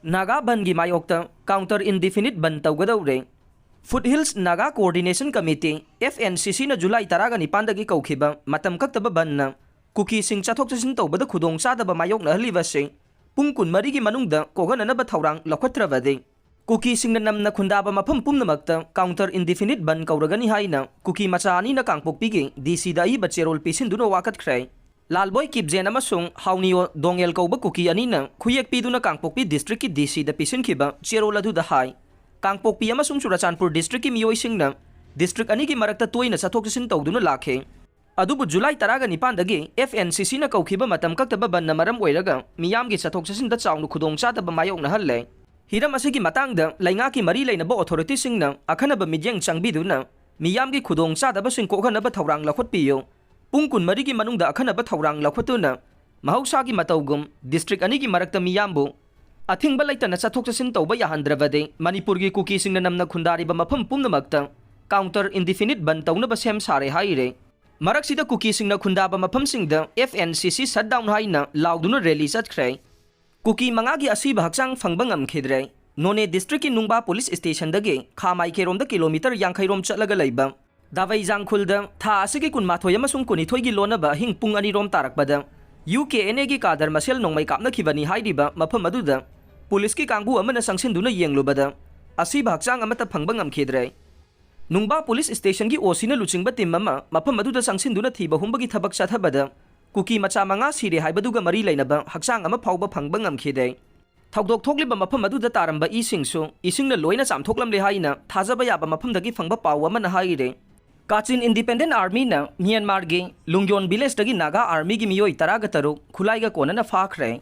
Naga Bandh Mayokta counter indefinite Bandh Tougadouri. Foothills Naga Coordination Committee FNCC na July 19 dagi kaukiba matam kaktaba ban na Kuki sing chathok chasin tawbada khudong sadaba mayok na haliba sing pung kun marigi manungda kogananaba thaurang lakhatrabadi Kuki sing na namna khundaba mafam pumnamakta counter indefinite Bandh kauragani haina Kuki machani na kangpokpigi DC da iba cherol pisinduna wakatkhrai Lalboy Kipjen amasung Haunio Dongel kauba Kuki anina khuyek piduna Kangpokpi district ki DC da pisinkiba cherol adu da hai Kangpokpi amasung Churachandpur district ki Meeoi singna district ani ki marakta toina chathok chasin tawduna lakhe adubu July 19 dagi FNCC na kaukiba matam kaktaba ban na maram oiraga miyam gi chathok chasin da chawnu khudong chadaba mayok na halle hiram asigi matangda lainga ki mari lainaba authority singna akhanaba midyeng changbiduna miyam gi khudong chadaba sing kokhanaba thaurang lakhot piyo Pung kun marigi manungda akhanaba thaurang lakhotuna mahausa gi matawgum district ani gi marakta miyambu athingba laitana chathok chasin tawba yahandrabade Manipur gi Kuki singna namna khundari ba mafam pumnamakta counter indefinite Bandh tawna ba sem sare haire maraksida Kuki singna khundaba mafam singda FNCC shutdown haina lauduna rally chatkrai Kuki mangagi Asiba Hakchang Fangba Ngamkhidre None district ki Nungba police station dagi Khamai kerom da kilometer 50 rom chatlaga leiba Davai Jangkhulda tha asigi kun mathoi amasung kunithoi gi lonaba hing pung ani rom tarakpada UKNA gi kadar masel nongmai kapna khibani hairiba mafam aduda police ki kangbu amana sangsinduna yenglubada Asiba Hakchang amata phangba ngamkhidre Nungba police station gi osina luchingba tim mama mafam aduda sangsinduna thiba humba gi thabak chathabada Kuki macha manga sire haibaduga mari lainaba Hakchang ama phawba phangba ngamkhide Thawdok thokliba mafam aduda taramba isingsu isingna loina chamthoklamle haina thajaba yaba mafam dagi phangba paw amana haire Kachin Independent Armyna Myanmar gi Lungyon village dagi Naga Army gi Meeoi 13 Khutlaiga Konnana Fakhre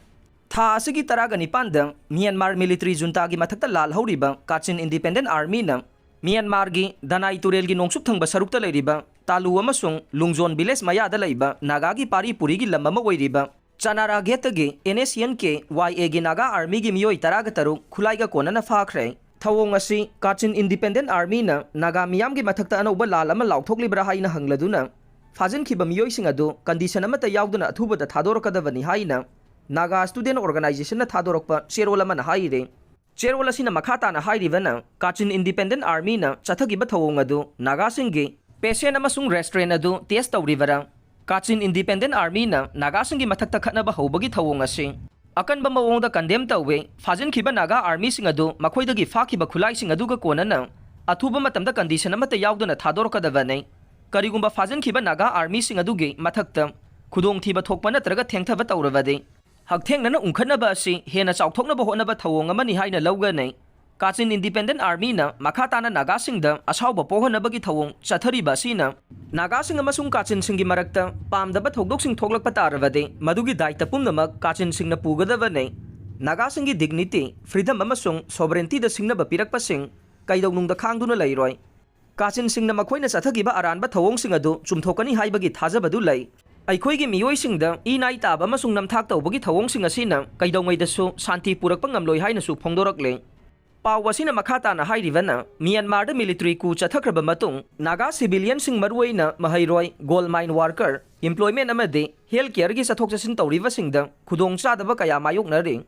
tha asigi 19 da Myanmar military junta gi mathakta lal horiba Kachin Independent Armyna Myanmar gi Danai Turel gi nongsup thangba sarukta leiriba Talu amasung Lungjon village mayada leiba Naga gi pari puri gi lamama oiriba Chanara gate gi NSNK YA gi Naga Army gi Meeoi 13 Khutlaiga Konnana Fakhre Thawong asi Kachin Independent Armyna Naga miyam gi mathakta anauba lal ama lauthokliba haina hangladuna Fajin khiba Meeoi sing adu condition amata yauduna athuba da thadorakadabani haina Naga Student Organization na thadorokpa cherol ama na haire cherol asina makhata na hairibana Kachin Independent Armyna chathagiba thawong adu Naga singi patient amasung restaurant adu test tawribara Kachin Independent Armyna Naga singi mathakta khatnaba hobagi thawong asi Akanba mawongda condemn tawwe fajin khiba Naga Army sing adu makhoidagi fakhiba khulai sing adu ga konana athuba matamda condition amata yauduna thadorkadabane karigumba fajin khiba Naga Army sing adu ge mathakta khudong thiba thokpa natraga thengthaba tawrabade hakthengna ungkhanaba asi hena chawthoknaba honaba thawong amani haina lawganai Kachin Independent Armyna makhatana Naga singda asawba pohanabagi thawong chathariba sina Naga sing amasung Kachin singi marakta pamdaba thokdok sing thoklakpa tarabade madugi daita pumnamak Kachin singna pugadabane Naga singi dignity freedom amasung sovereignty da singna bapirakpa sing kaidawnungda khangduna leiroi Kachin singna makhoina chathagiba aranba thawong sing adu chumthokani haibagi thajabadu lei Aikhoigi Meeoi singda inai taba amasung namthak tawbagi thawong sing asina kaidawngaidasu santi purakpa ngamloi haina su phongdorakle Pawasina makhatana hairivana Myanmar da military ku chathakraba matung Naga civilian sing maruaina mahairoi gold mine worker employment amade healthcare gi chathok chasin tawriba singda khudong chadaba kaya mayokna ring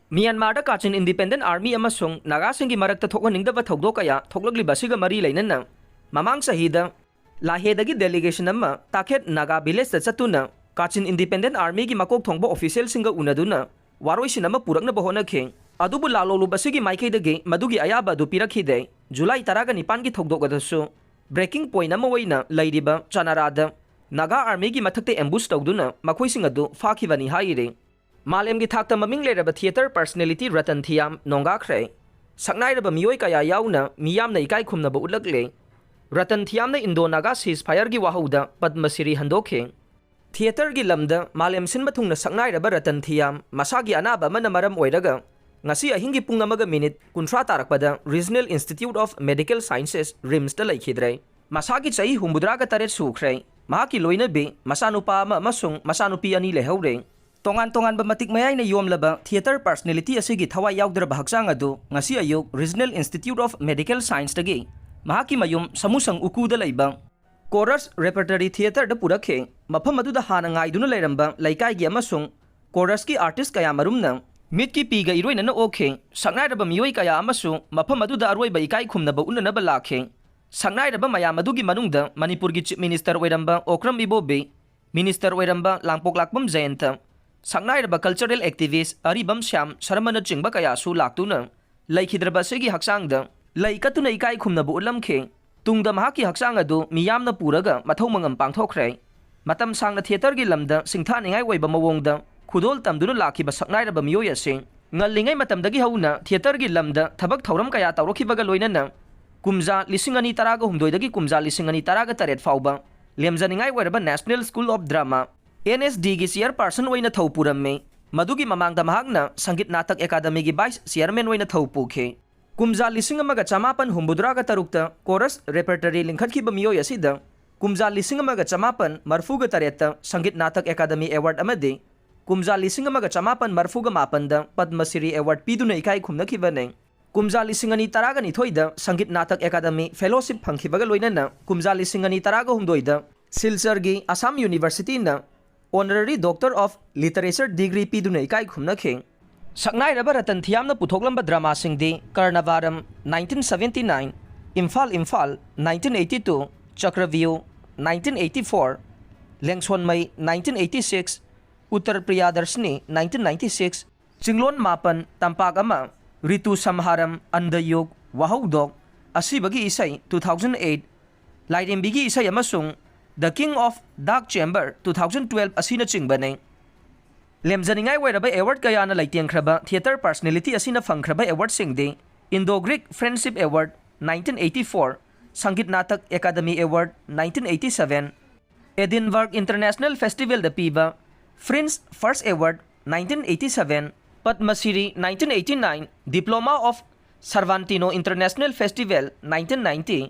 Myanmar da Kachin Independent Army amasung Naga singi marakta thokhaningdaba thokdok kaya thoklagliba siga mari lainana mamang sahida lahedagi delegation amma takhet Naga village da chatuna Kachin Independent Army gi makok thongba official singa unaduna waroisin ama purakna bahona kheng adubu lalolu basigi maikaidagi madugi ayaba du pirakhide July 19 gi thokdokadasu breaking point ama oina leiriba Chanarada Naga Army gi mathakte ambush tawduna makhoising adu fakhibani haire malem gi thakta maming leraba theater personality Ratan Thiyam Nongkhidre saknairaba Meeoi kaya yauna miyamna ikai khumnaba utlakle Ratan Thiyam na Indo Naga ceasefire gi wahauda Padma Shri handokhe theater gi lamda malem sinba thungna saknairaba Ratan Thiyam masagi anaba mana maram oiraga ngasi ahingi pung amaga minute kunthra tarakpada Regional Institute of Medical Sciences RIMS da laikhidre masagi chai humbudra ga taret sukhre mahaki loina be masanupa ama amasung masanupi ani lehore tongan ba matik mayai na yomlaba theater personality asigi thawai yaudra Hakchang adu ngasi ayuk Regional Institute of Medical Science dagi mahaki mayum samusang uku da laiba chorus repertory theater da purakhe mafam adu da hana ngai duna lairamba laikai gi amasung chorus ki artist kaya marumna ꯃꯤꯠꯀꯤ ꯄꯤꯒ ꯏꯔꯣꯏꯅꯅ ꯑꯣꯛꯈꯤ ꯁꯛꯅꯥꯏꯔꯕ ꯃꯤꯑꯣꯏ ꯀꯌꯥ ꯑꯃꯁꯨ ꯃꯐꯝ ꯑꯗꯨꯗ ꯑꯔꯣꯏꯕ ꯏꯀꯥꯏ ꯈꯨꯝꯅꯕ ꯎꯠꯅꯅꯕ ꯂꯥꯛꯈꯤ ꯁꯛꯅꯥꯏꯔꯕ ꯃꯌꯥꯝ ꯑꯗꯨꯒꯤ ꯃꯅꯨꯡꯗ ꯃꯅꯤꯄꯨꯔꯒꯤ ꯆꯤꯞ ꯃꯤꯅꯤꯁꯇꯔ ꯑꯣꯏꯔꯝꯕ ꯑꯣꯀ꯭ꯔꯝ ꯏꯕꯣꯕꯤ ꯃꯤꯅꯤꯁꯇꯔ ꯑꯣꯏꯔꯝꯕ ꯂꯥꯡꯄꯣꯛꯂꯥꯛꯄꯝ ꯖꯌꯟꯇ ꯁꯛꯅꯥꯏꯔꯕ ꯀꯜꯆꯔꯦꯜ ꯑꯦꯛꯇꯤꯚꯤꯁ ꯑꯔꯤꯕꯝ ꯁ꯭ꯌꯥꯝ ꯁꯔꯃꯅꯆꯤꯡꯕ ꯀꯌꯥꯁꯨ ꯂꯥꯛꯇꯨꯅ ꯂꯩꯈꯤꯗ꯭ꯔꯕ ꯑꯁꯤꯒꯤ ꯍꯛꯆꯥꯡꯗ ꯂꯩ ꯀꯠꯇꯨꯅ ꯏꯀꯥꯏ ꯈꯨꯝꯅꯕ ꯎꯠꯂꯝꯈꯤ ꯇꯨꯡꯗ ꯃꯍꯥꯛꯀꯤ ꯍꯛꯆꯥꯡ ꯑꯗꯨ ꯃꯤꯌꯥꯝꯅ ꯄꯨꯔꯒ ꯃꯊꯧ ꯃꯉꯝ ꯄꯥꯡꯊꯣꯛꯈ꯭ꯔꯦ ꯃꯇꯝ ꯁꯥꯡꯅ ꯊꯤꯌꯦꯇꯔꯒꯤ ꯂꯝꯗ ꯁꯤꯡꯊꯥꯅꯤꯡꯉꯥꯏ ꯑꯣꯏꯕ ꯃꯑꯣꯡꯗ ꯈꯨꯗꯣꯜ ꯇꯝꯗꯨꯅ ꯂꯥꯛꯈꯤꯕ ꯁꯛꯅꯥꯏꯔꯕ ꯃꯤꯑꯣꯏ ꯑꯁꯤ ꯉꯜꯂꯤꯉꯩ ꯃꯇꯝꯗꯒꯤ ꯍꯧꯅ ꯊꯤꯌꯦꯇꯔꯒꯤ ꯂꯝꯗ ꯊꯕꯛ ꯊꯧꯔꯝ ꯀꯌꯥ ꯇꯧꯔꯛꯈꯤꯕꯒ ꯂꯣꯏꯅꯅ ꯀꯨꯝꯖꯥ 2013 ꯀꯨꯝꯖꯥ 2018 ꯐꯥꯎꯕ ꯂꯦꯝꯖꯅꯤꯡꯉꯥꯏ ꯑꯣꯏꯔꯕ ꯅꯦꯁꯅꯦꯜ ꯁ꯭ꯀꯨꯜ ꯑꯣꯐ ꯗ꯭ꯔꯥꯃꯥ NSDꯒꯤ ꯆꯤꯌꯔꯄꯥꯔꯁꯟ ꯑꯣꯏꯅ ꯊꯧ ꯄꯨꯔꯝꯃꯤ ꯃꯗꯨꯒꯤ ꯃꯃꯥꯡꯗ ꯃꯍꯥꯛꯅ ꯁꯪꯒꯤꯠ ꯅꯥꯇꯛ ꯑꯦꯀꯥꯗꯃꯤꯒꯤ ꯚꯥꯏꯁ ꯆꯤꯌꯔꯃꯦꯟ ꯑꯣꯏꯅ ꯊꯧ ꯄꯨꯈꯤ ꯀꯨꯝꯖꯥ 1983 ꯀꯣꯔꯁ ꯔꯦꯄꯔꯇꯔꯤ ꯂꯤꯡꯈꯠꯈꯤꯕ ꯃꯤꯑꯣꯏ ꯑꯁꯤꯗ ꯀꯨꯝꯖꯥ 1938 ꯁꯪꯒꯤꯠ ꯅꯥꯇꯛ ꯑꯦꯀꯥꯗꯃꯤ ꯑꯦꯋꯥꯔꯗ ꯑꯃꯗꯤ ꯀꯨꯝꯖꯥ 1938 ꯄद्म श्री ꯑꯦꯋꯥꯔꯗ ꯄꯤꯗꯨꯅ ꯏꯀꯥꯏ ꯈꯨꯝꯅꯈꯤꯕꯅꯤ ꯀꯨꯝꯖꯥ 2012 ꯁꯪꯒꯤꯠ ꯅꯥꯇꯛ ꯑꯦꯀꯥꯗꯃꯤ ꯐꯦꯂꯣꯁꯤꯞ ꯐꯪꯈꯤꯕꯒ ꯂꯣꯏꯅꯅ ꯀꯨꯝꯖꯥ 2019 ꯁꯤꯜꯆꯔꯒꯤ ꯑꯁꯥꯝ ꯌꯨꯅꯤꯚꯔꯁꯤꯇꯤꯅ ꯑꯣꯅꯔꯔꯤ ꯗꯣꯛꯇꯔ ꯑꯣꯐ ꯂꯤꯇꯔꯦꯆꯔ ꯗꯤꯒ꯭री ꯄꯤꯗꯨꯅ ꯏꯀꯥꯏ ꯈꯨꯝꯅꯈꯤ ꯁꯛꯅꯥꯏꯔꯕ ꯔꯇꯟ ꯊꯤꯌꯥꯝꯅ ꯄꯨꯊꯣꯛꯂꯝꯕ ꯗ꯭ꯔꯃꯥꯁꯤꯡꯗꯤ ꯀꯔꯅꯚꯥꯔꯝ 1979 ꯏꯝꯐꯥꯜ 1982 ꯆꯀ꯭ꯔꯚ꯭ꯌꯨꯍ 1984 ꯂꯦꯡꯁꯣꯟꯃꯩ 1986 उत्तर प्रियादर्शनी 1996 चिंगलोन मापन तंपाक अमा ऋतु समहारम अंधयुग वहौदोक असीबगी इसई 2008 लाइरेंबिगी इसई अमसुंग the king of dark chamber 2012 असीना चिंगबने लेमजनिंगाई वैरबा एवार्ड कयाना लैतेंख्रबा थिएटर पर्सनैलिटी असीना फंख्रबा एवार्ड सिंगदे Indo Greek friendship award 1984 Sangeet Natak Akademi award 1987 Edinburgh international festival द पीबा fringe first award 1987 Padma Shri 1989 diploma of Cervantino international festival 1990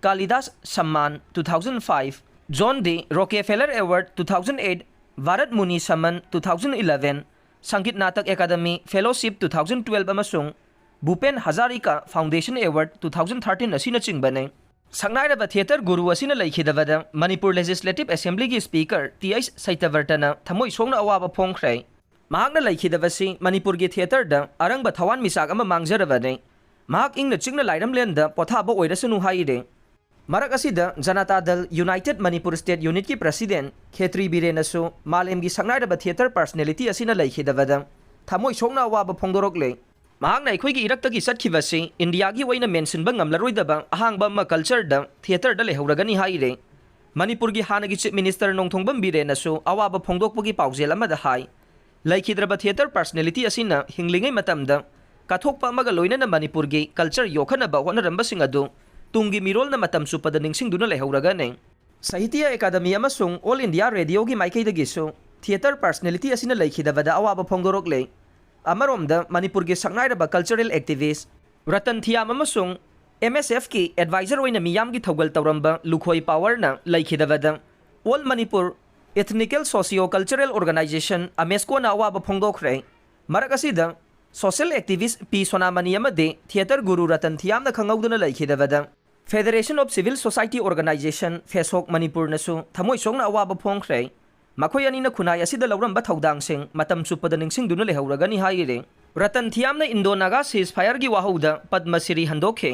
Kalidas Samman 2005 John D Rockefeller award 2008 Bharat मुनि सम्मान 2011 संगीत नाटक एकादमी फेलोशिप 2012 अमसुंग भूपेन हजारिका फाउंडेशन एवार्ड 2013 असीना चिंगबने सक्नाइरबा थिएटर गुरु असीना लैखिदबदा मणिपुर लेजिस्लेटिव असेंबली की स्पीकर TH सैतवर्तना थमोई सोंगना अवाबा फोंख्रे महाकना लैखिदबसी मणिपुर की थिएटर द अरंग थवान मिसाक अमा मांगजरबने महाक इंगना चिंगना लाइरमलेन द पोथाबो ओइरसनु हाइरे मरक असिदा Janata Dal united Manipur state unit की प्रेसिडेंट खेत्री बिरेनसु मालेम की सक्नाइरबा थिएटर पर्सनैलिटी असीना लैखिदबदा थमोई सोंगना अवाबा फोंदोरकले महाकना अखोइगी इरक्तगी सत्खिबसी इंडियागी ओइना मेंशनबा ngamlaroidaba ahangba ma culture da theater da lehoragani haire manipur gi hanagi chief minister nongthongbam birenasu awaba phongdokpagi paujel amada hai laikhidraba theater personality asina hinglingai matamda kathokpa amaga loinana manipur gi culture yokhanaba honaramba singadu tungi mirolna matam supada ningsingduna lehoragane sahitya academy amasung all india radio gi maikaidagi su theater personality asina laikhidabada awaba phongdorokle अमरोमदा मणिपुर की सक्नाइरबा cultural activist Ratan Thiyam अमसुंग MSF की advisor ओइना मियाम की थौगल तौरंबा लुखोई पावरना लैखिदबदा all Manipur ethnical socio cultural organisation AMESCO ना अवाबा फोंदोखरे मरक असिदा सोशल एक्टिविस्ट पी सोनामनी अमदे थिएटर गुरु रतन थियामना खंगौदना लैखिदबदा federation of civil society organisation फेसोक मणिपुर नसु थमोई सोंगना अवाबा फोंख्रे मखोई अनिना खुनाई असिदा लौरंबा थौदांगसिंग मतम सुपदा निंगसिंगदुना लेहौरगनी हाइरे रतन थियामना इंडो नागा सीज फायर की वाहौदा पद्म श्री हंदोखे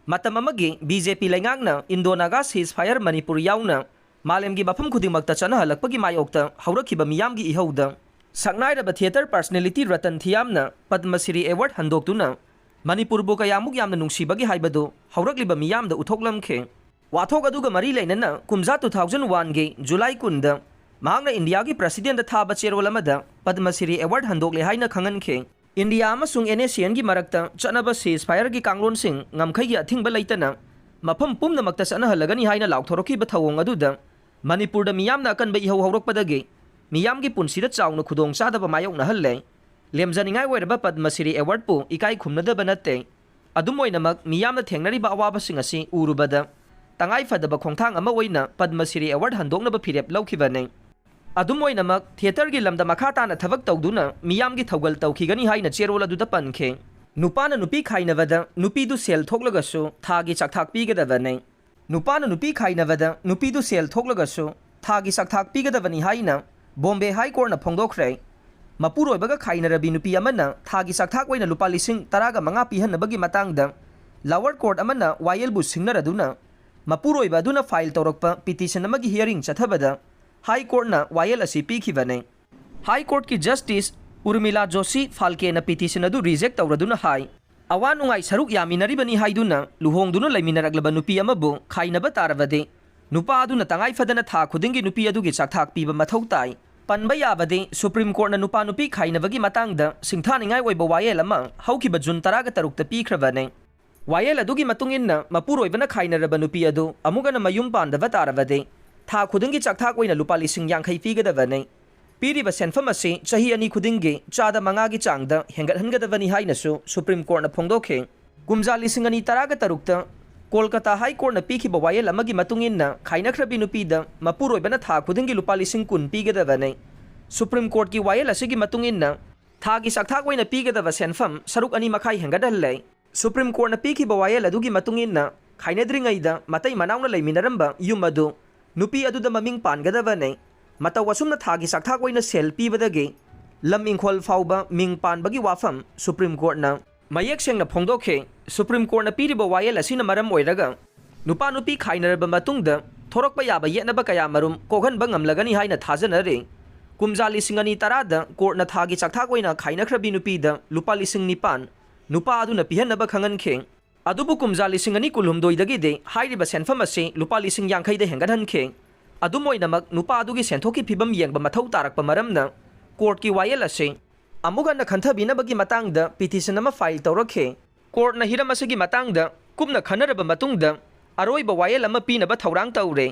मतम अमगी BJP लैंगांगना Indo Naga ceasefire Manipur याउना मालेम की मफम खुदिमक्ता चनहलकपगी मायोक्ता हौरखिबा मियाम की इहौदा सक्नाइरबा थिएटर पर्सनैलिटी रतन थियामना पद्म श्री एवार्ड हंदोक्तुना मणिपुर बु कयामुक यामना नुंगसिबगी हाइबदो हौरखलिबा मियामदा उथोक्लमखे वाथोक अदुगा मरी लैनना कुमजा 2001 गे जुलाई 10 महांगना इंडिया की प्रेसिडेंट थाबा चेरोल अमदा पद्म श्री एवार्ड हंदोकले हाइना खंगनखे इंडिया अमसुंग NACN की मरक्ता चनबा सीज फायर की कांगलोनसिंग ngamkhidre अथिंगबा लैतना मफम पुमनमक्ता चनहलगनी हाइना लाउथोरखिबा थवोंग अदुदा मणिपुरदा मियामना अकनबा इहौ हौरकपदगे मियाम की पुनसिदा चाउना खुदोंग चादबा मायोकना हल्ले लेमजनिंगाई ओइरबा पद्म श्री एवार्ड पु इकाई खुमनदबा नत्ते अदुम ओइनमक मियामना थेंगनरिबा अवाबासिंग असि उरुबदा तंगाई फदबा खोंथांग अमा ओइना पद्म श्री एवार्ड हंदोंगनबा फिरेप लौखिबने अदुम ओइनमक थिएटर की लमदा मखा ताना थबक तौदुना मियाम की थौगल तौखिगनी हाइना चेरोल अदुदा पनखे नुपाना नुपी खाइनबदा नुपिदु सेल थोक्लगसु थागी चकथाक पीगदबने नुपाना नुपी खाइनबदा नुपिदु सेल थोक्लगसु थागी चकथाक पीगदबनी हाइना बॉम्बे हाई कोर्ट ना फोंदोखरे ꯃꯄꯨꯔꯣꯏꯕꯒ ꯈꯥꯏꯅꯔꯕꯤ ꯅꯨꯄꯤ ꯑꯃꯅ ꯊꯥꯒꯤ ꯆꯥꯛꯊꯥꯛ ꯑꯣꯏꯅ ꯂꯨꯄꯥ 15,000 ꯄꯤꯍꯟꯅꯕꯒꯤ ꯃꯇꯥꯡꯗ ꯂꯥꯋꯔ ꯀꯣꯔꯠ ꯑꯃꯅ ꯋꯥꯌꯦꯜꯕꯨ ꯁꯤꯡꯅꯔꯗꯨꯅ ꯃꯄꯨꯔꯣꯏꯕ ꯑꯗꯨꯅ ꯐꯥꯏꯜ ꯇꯧꯔꯛꯄ ꯄꯤꯇꯤꯁꯟ ꯑꯃꯒꯤ ꯍꯤꯌरिꯡ ꯆꯠꯊꯕꯗ ꯍꯥꯏ ꯀꯣꯔꯠꯅ ꯋꯥꯌꯦꯜ ꯑꯁꯤ ꯄꯤꯈꯤꯕꯅꯤ꯫ ꯍꯥꯏ ꯀꯣꯔꯠꯀꯤ ꯖꯁꯇꯤꯁ ꯎꯔꯃꯤꯂꯥ ꯖꯣꯁꯤ ꯐꯥꯜꯀꯦꯅ ꯄꯤꯇꯤꯁꯟ ꯑꯗꯨ ꯔꯤꯖꯦꯛ ꯇꯧꯔꯗꯨꯅ ꯍꯥꯏ ꯑꯋꯥ ꯅꯨꯡꯉꯥꯏ ꯁꯔꯨꯛ ꯌꯥꯃꯤꯟꯅꯔꯤꯕꯅꯤ ꯍꯥꯏꯗꯨꯅ ꯂꯨꯍꯣꯡꯗꯨꯅ ꯂꯩꯃꯤꯟꯅꯔꯛꯂꯕ ꯅꯨꯄꯤ ꯑꯃꯕꯨ ꯈꯥꯏꯅꯕ ꯇꯥꯔꯕꯗꯤ ꯅꯨꯄꯥ ꯑꯗꯨꯅ ꯇꯉꯥꯏ ꯐꯗꯅ ꯊꯥ ꯈꯨꯗꯤꯡꯒꯤ ꯅꯨꯄꯤ ꯑꯗꯨꯒꯤ ꯆꯥꯛꯊꯥꯛ ꯄꯤꯕ ꯃꯊꯧ ꯇꯥꯏ꯫ ꯄꯟꯕ ꯌꯥꯕꯗꯤ ꯁꯨꯄ꯭रीम कोर्टना नुपा नुपी खाइनबगी मतंगदा सिंथानिंगाई ओइबा वायल अमा हौखिबा जून 13 पीख्रबने। वायल अदुगी मतुंगिन्ना मपुरोइबना खाइनरबा नुपी अदु अमुगना मयुम पांदबा तारबदे था खुदिंगी चाकथाक ओइना लुपा 50,000 पीगदबने। पीरिबा सेनफम असे चही अनि खुदिंगी चादा मंगागी चांगदा हेंगतहनगदबनी हाइनसु सुप्रीम कोर्टना फोंदोखे। कुमजा 2013 कोलकाता हाई कोर्टना पीखिबा वायल अमगी मतुंगिन्ना खाइनख्रबी नुपीदा मपुरोइबना था खुदिंगी लुपा 10,000 पीगदबने। सुप्रीम कोर्ट की वायल असिगी मतुंगिन्ना थागी चाकथाक ओइना पीगदबा सेनफम सरुक अनि मखाई हेंगदहल्ले। सुप्रीम कोर्टना पीखिबा वायल अदुगी मतुंगिन्ना खाइनद्रिंगैदा मतै मनाउना लैमिनरंबा युम अदु नुपी अदुदा ममिंग पानगदबने। मतौ असुमना थागी चाकथाक ओइना सेल पीबदगे लम इंखोल फाउबा मिंग पानबगी वाफम सुप्रीम कोर्टना मयेक सेंगना फोंदोखे। सुप्रीम कोर्टना पीरिबा वायल असिना मरम ओइरगा नुपा नुपी खाइनरबा मतुंगदा थोरकपा याबा येनबा कया मरुम कोगहनबा ngamlagani हाइना थाजनरे। कुमजा 2010 कोर्टना थागी चाकथाक ओइना खाइनख्रबी नुपीदा लुपा 9,000 नुपा अदुना पिहनबा खंगनखे। अदुबु कुमजा 2019 हाइरिबा सेनफम असे लुपा 50,000 दे हेंगदहनखे। अदुम ओइनमक नुपा अदुगी सेंथोकी फिबम येंगबा मथौ तारकपा मरमना कोर्ट की वायल असे अमुगना खंथबिनबगी मतंगदा पिटिशन अमा फाइल तौरखे। कोर्टना हिरम असिगी मतंगदा कुमना खनरबा मतुंगदा अरोइबा वायल अमा पीनबा थौरांग तौरे।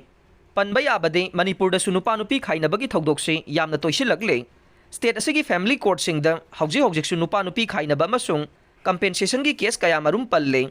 पनबा याबदे मणिपुरदसु नुपा नुपी खाइनबगी थौदोकसे यामना तोइसिलकले। स्टेट असिगी फैमिली कोर्ट सिंगदा हौजिक हौजिकसु नुपा नुपी खाइनबा अमसुंग कंपेंसेशन की केस कया मरुम पल्ले।